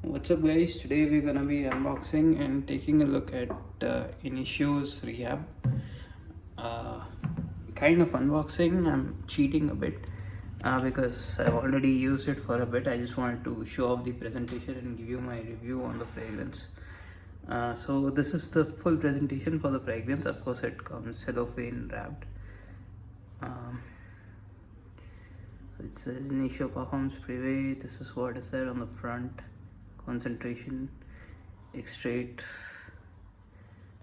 What's up guys, today we're gonna be unboxing and taking a look at Initio's Rehab. uh, Kind of unboxing. I'm cheating a bit because I've already used it for a bit. I just wanted to show off the presentation and give you my review on the fragrance. So this is the full presentation for the fragrance. Of course it comes cellophane wrapped. um, so it says Initio Parfums Rehab. This is what is there on the front: concentration, extrait,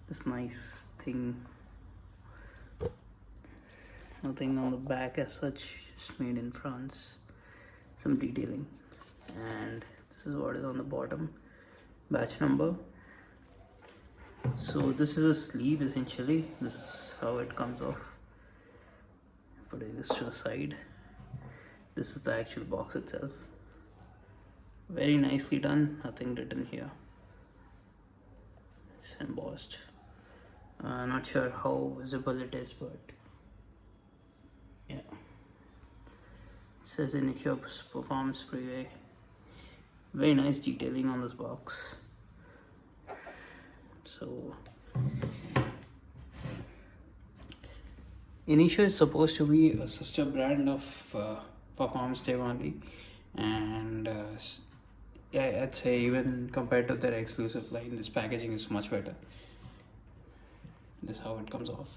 this nice thing, nothing on the back as such, just made in France, some detailing, and this is what is on the bottom: batch number. So this is a sleeve essentially. This is how it comes off. Putting this to the side, this is the actual box itself. Very nicely done, nothing written here. It's embossed. Not sure how visible it is, but yeah. It says Initio Parfums Rehab. Very nice detailing on this box. So Initio is supposed to be a sister brand of Parfums Rehab, and yeah, I'd say even compared to their exclusive line, this packaging is much better. This is how it comes off.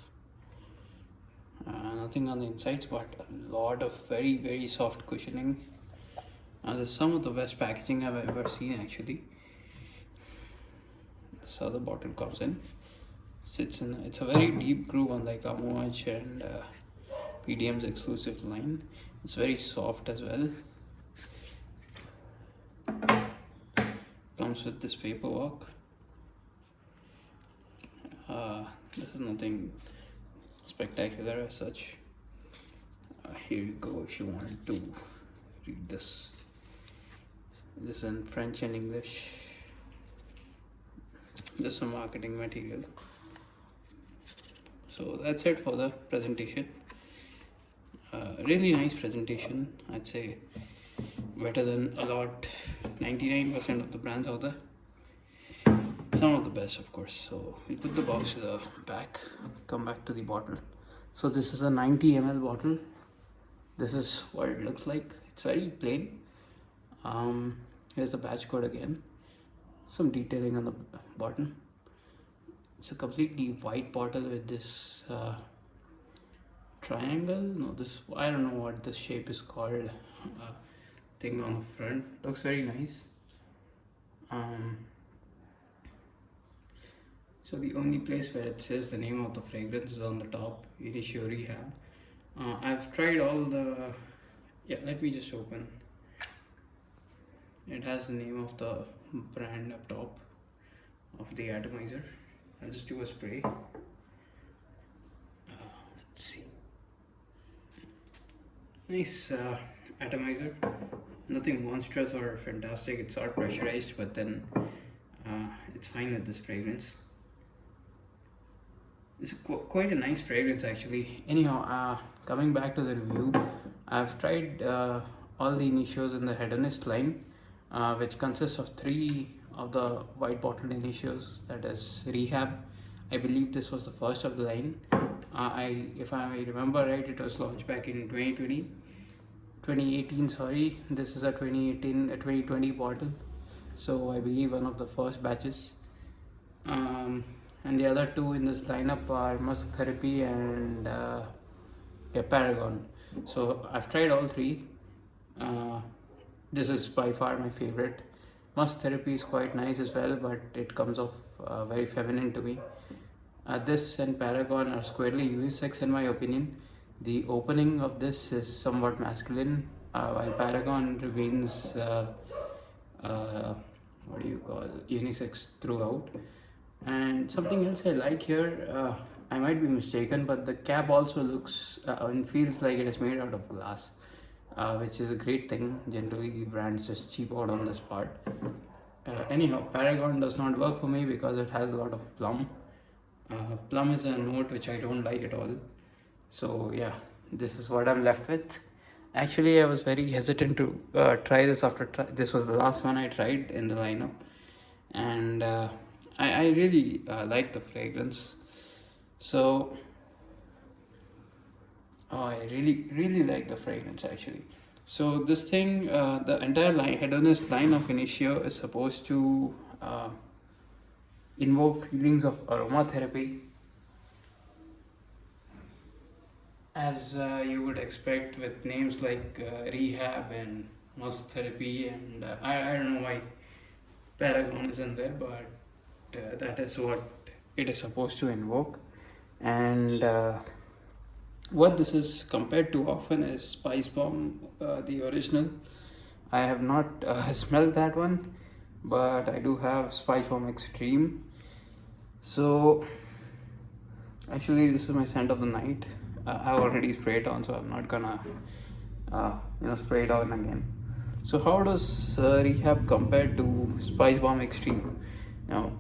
Nothing on the insides, but a lot of very soft cushioning. This is some of the best packaging I've ever seen actually. This is how the bottle comes in. Sits in. It's a very deep groove, unlike Amouage and PDM's exclusive line. It's very soft as well. Comes with this paperwork. This is nothing spectacular as such. Here you go if you wanted to read this. This is in French and English. Just some marketing material. So that's it for the presentation. Really nice presentation, I'd say. Better than a lot, 99% of the brands out there. Some of the best, of course. So we put the box to the back, come back to the bottle. So this is a 90 ml bottle. This is what it looks like. It's very plain. Here's the batch code again. Some detailing on the bottom. It's a completely white bottle with this triangle. No, this, I don't know what this shape is called. Thing on the front. Looks very nice. So the only place where it says the name of the fragrance is on the top, Initio Rehab. I've tried all the, yeah, let me just open. It has the name of the brand up top of the atomizer. I'll just do a spray. Let's see. Nice atomizer. Nothing monstrous or fantastic. It's all pressurized, but then it's fine with this fragrance. It's quite a nice fragrance actually. Anyhow, coming back to the review, I've tried all the Initios in the Hedonist line, which consists of 3 of the white bottle Initios, that is Rehab. I believe this was the first of the line. If I remember right, it was launched back in 2018, sorry. This is a 2020 bottle. So I believe one of the first batches. And the other 2 in this lineup are Musk Therapy and Paragon. So I've tried all 3. This is by far my favorite. Musk Therapy is quite nice as well, but it comes off very feminine to me. This and Paragon are squarely unisex in my opinion. The opening of this is somewhat masculine, while Paragon remains unisex throughout. And something else I like here, I might be mistaken, but the cap also looks and feels like it is made out of glass, which is a great thing. Generally brands just cheap out on this part. Anyhow, Paragon does not work for me because it has a lot of plum. Plum is a note which I don't like at all. So yeah, this is what I'm left with. Actually, I was very hesitant to try this this was the last one I tried in the lineup, and I really like the fragrance. So, oh, I really like the fragrance actually. So this thing, the entire hedonist line of Initio is supposed to invoke feelings of aromatherapy, as you would expect with names like Rehab and Musk Therapy, and I don't know why Paragon is in there, but that is what it is supposed to invoke. And what this is compared to often is Spicebomb, the original. I have not smelled that one, but I do have Spicebomb Extreme. So actually, this is my scent of the night. I've already sprayed on, so I'm not gonna, spray it on again. So how does Rehab compare to Spice Bomb Extreme? Now,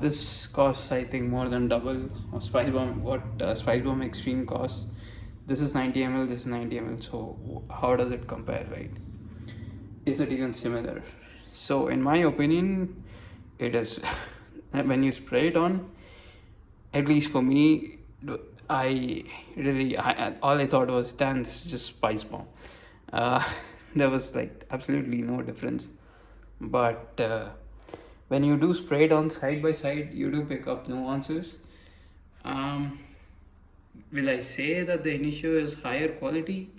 this costs I think more than double of Spice Bomb. What Spice Bomb Extreme costs? This is 90 ml. This is 90 ml. So how does it compare, right? Is it even similar? So in my opinion, it is. When you spray it on, at least for me, all I thought was, damn, this is just Spice Bomb. Uh, there was like absolutely no difference. But when you do spray it on side by side, you do pick up nuances. Um, will I say that the Initio is higher quality?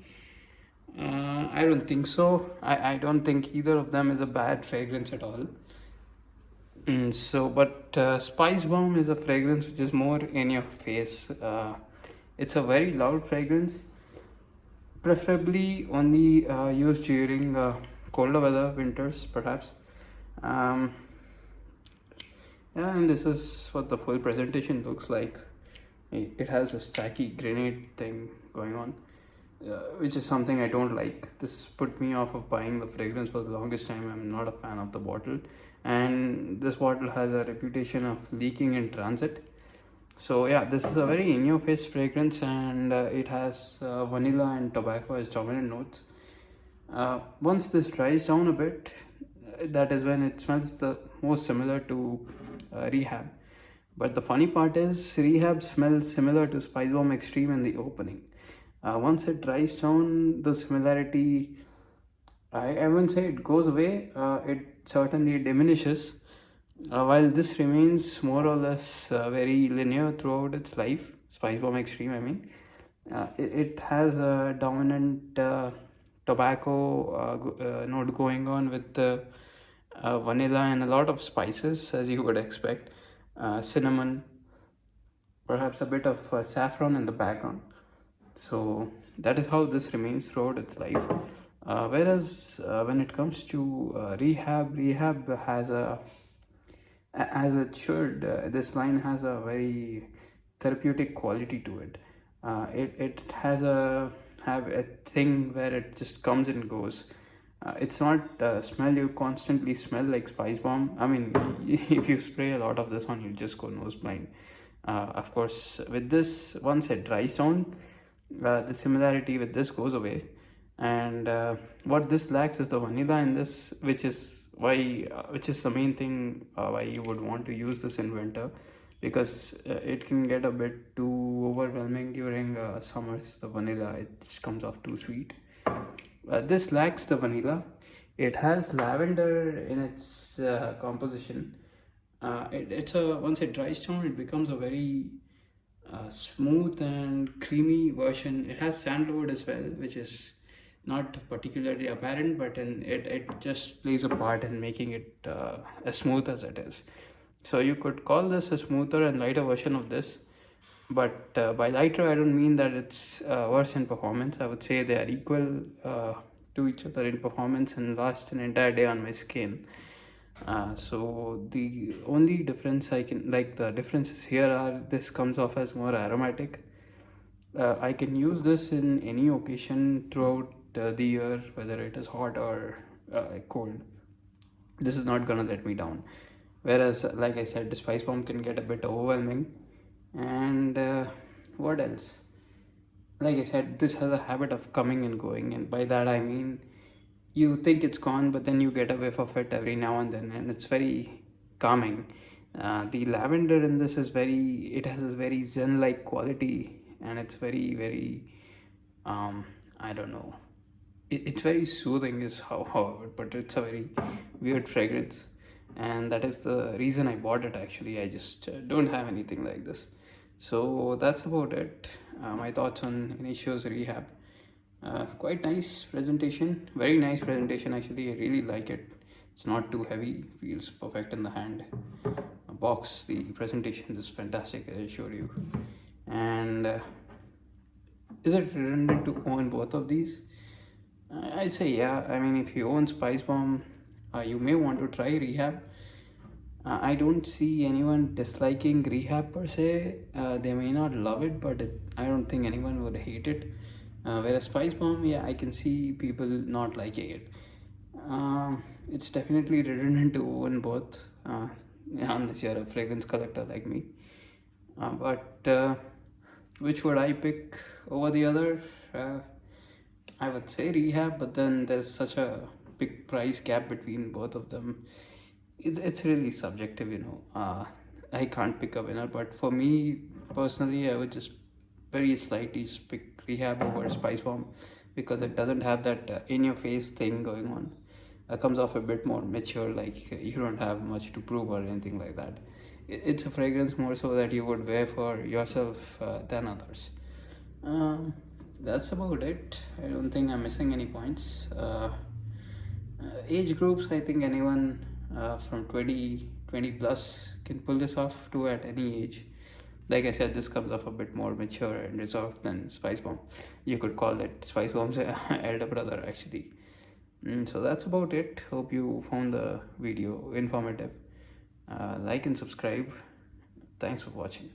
I don't think so. I don't think either of them is a bad fragrance at all. But Spice Bomb is a fragrance which is more in your face. It's a very loud fragrance, preferably only used during colder weather, winters perhaps. Um, yeah, and this is what the full presentation looks like. It has a stacky grenade thing going on, which is something I don't like. This put me off of buying the fragrance for the longest time. I'm not a fan of the bottle, and this bottle has a reputation of leaking in transit. So yeah, this is a very in-your-face fragrance, and it has vanilla and tobacco as dominant notes. Once this dries down a bit, that is when it smells the most similar to Rehab. But the funny part is, Rehab smells similar to Spice Bomb Extreme in the opening. Once it dries down, the similarity, I wouldn't say it goes away, it certainly diminishes. While this remains more or less very linear throughout its life, Spice Bomb Extreme, I mean, it has a dominant tobacco note going on with vanilla and a lot of spices, as you would expect, cinnamon, perhaps a bit of saffron in the background. So that is how this remains throughout its life. Whereas when it comes to Rehab has as it should, this line has a very therapeutic quality to it. It has have a thing where it just comes and goes. It's not smell you constantly smell like Spice Bomb. I mean, if you spray a lot of this on, you just go nose blind. Of course, with this, once it dries down, the similarity with this goes away, and what this lacks is the vanilla in this, which is the main thing why you would want to use this in winter, because it can get a bit too overwhelming during summers. The vanilla, it just comes off too sweet. This lacks the vanilla. It has lavender in its composition. It's a Once it dries down, it becomes a very smooth and creamy version. It has sandalwood as well, which is not particularly apparent, but it just plays a part in making it as smooth as it is. So you could call this a smoother and lighter version of this, but by lighter I don't mean that it's worse in performance. I would say they are equal to each other in performance and last an entire day on my skin. So the only difference the differences here are, this comes off as more aromatic. I can use this in any occasion throughout the year, whether it is hot or cold. This is not gonna let me down. Whereas, like I said, the Spice Bomb can get a bit overwhelming. And what else? like I said, this has a habit of coming and going, and by that I mean you think it's gone, but then you get a whiff of it every now and then, and it's very calming. The lavender in this is it has this very zen-like quality, and it's very, um, I don't know. It's very soothing, is how I would put it. It's a very weird fragrance, and that is the reason I bought it. Actually, I just don't have anything like this. So that's about it. My thoughts on Initio's Rehab. Quite nice presentation, very nice presentation actually. I really like it. It's not too heavy, feels perfect in the hand. A box, the presentation is fantastic, I assure you. And is it redundant to own both of these? I say yeah. I mean, if you own Spicebomb, you may want to try Rehab. I don't see anyone disliking Rehab per se. They may not love it, but I don't think anyone would hate it. Whereas Spicebomb, yeah, I can see people not liking it. It's definitely redundant to own both, unless you're a fragrance collector like me. But which would I pick over the other? I would say Rehab, but then there's such a big price gap between both of them. It's really subjective, you know. I can't pick a winner, but for me personally, I would just very slightly just pick Rehab over Spice Bomb because it doesn't have that in-your-face thing going on. Comes off a bit more mature, like you don't have much to prove or anything like that. It's a fragrance more so that you would wear for yourself than others. Um, that's about it. I don't think I'm missing any points. Age groups, I think anyone from 20 plus can pull this off to at any age. Like I said, this comes off a bit more mature and reserved than Spice Bomb. You could call it Spice Bomb's elder brother, actually. So that's about it. Hope you found the video informative. Like and subscribe. Thanks for watching.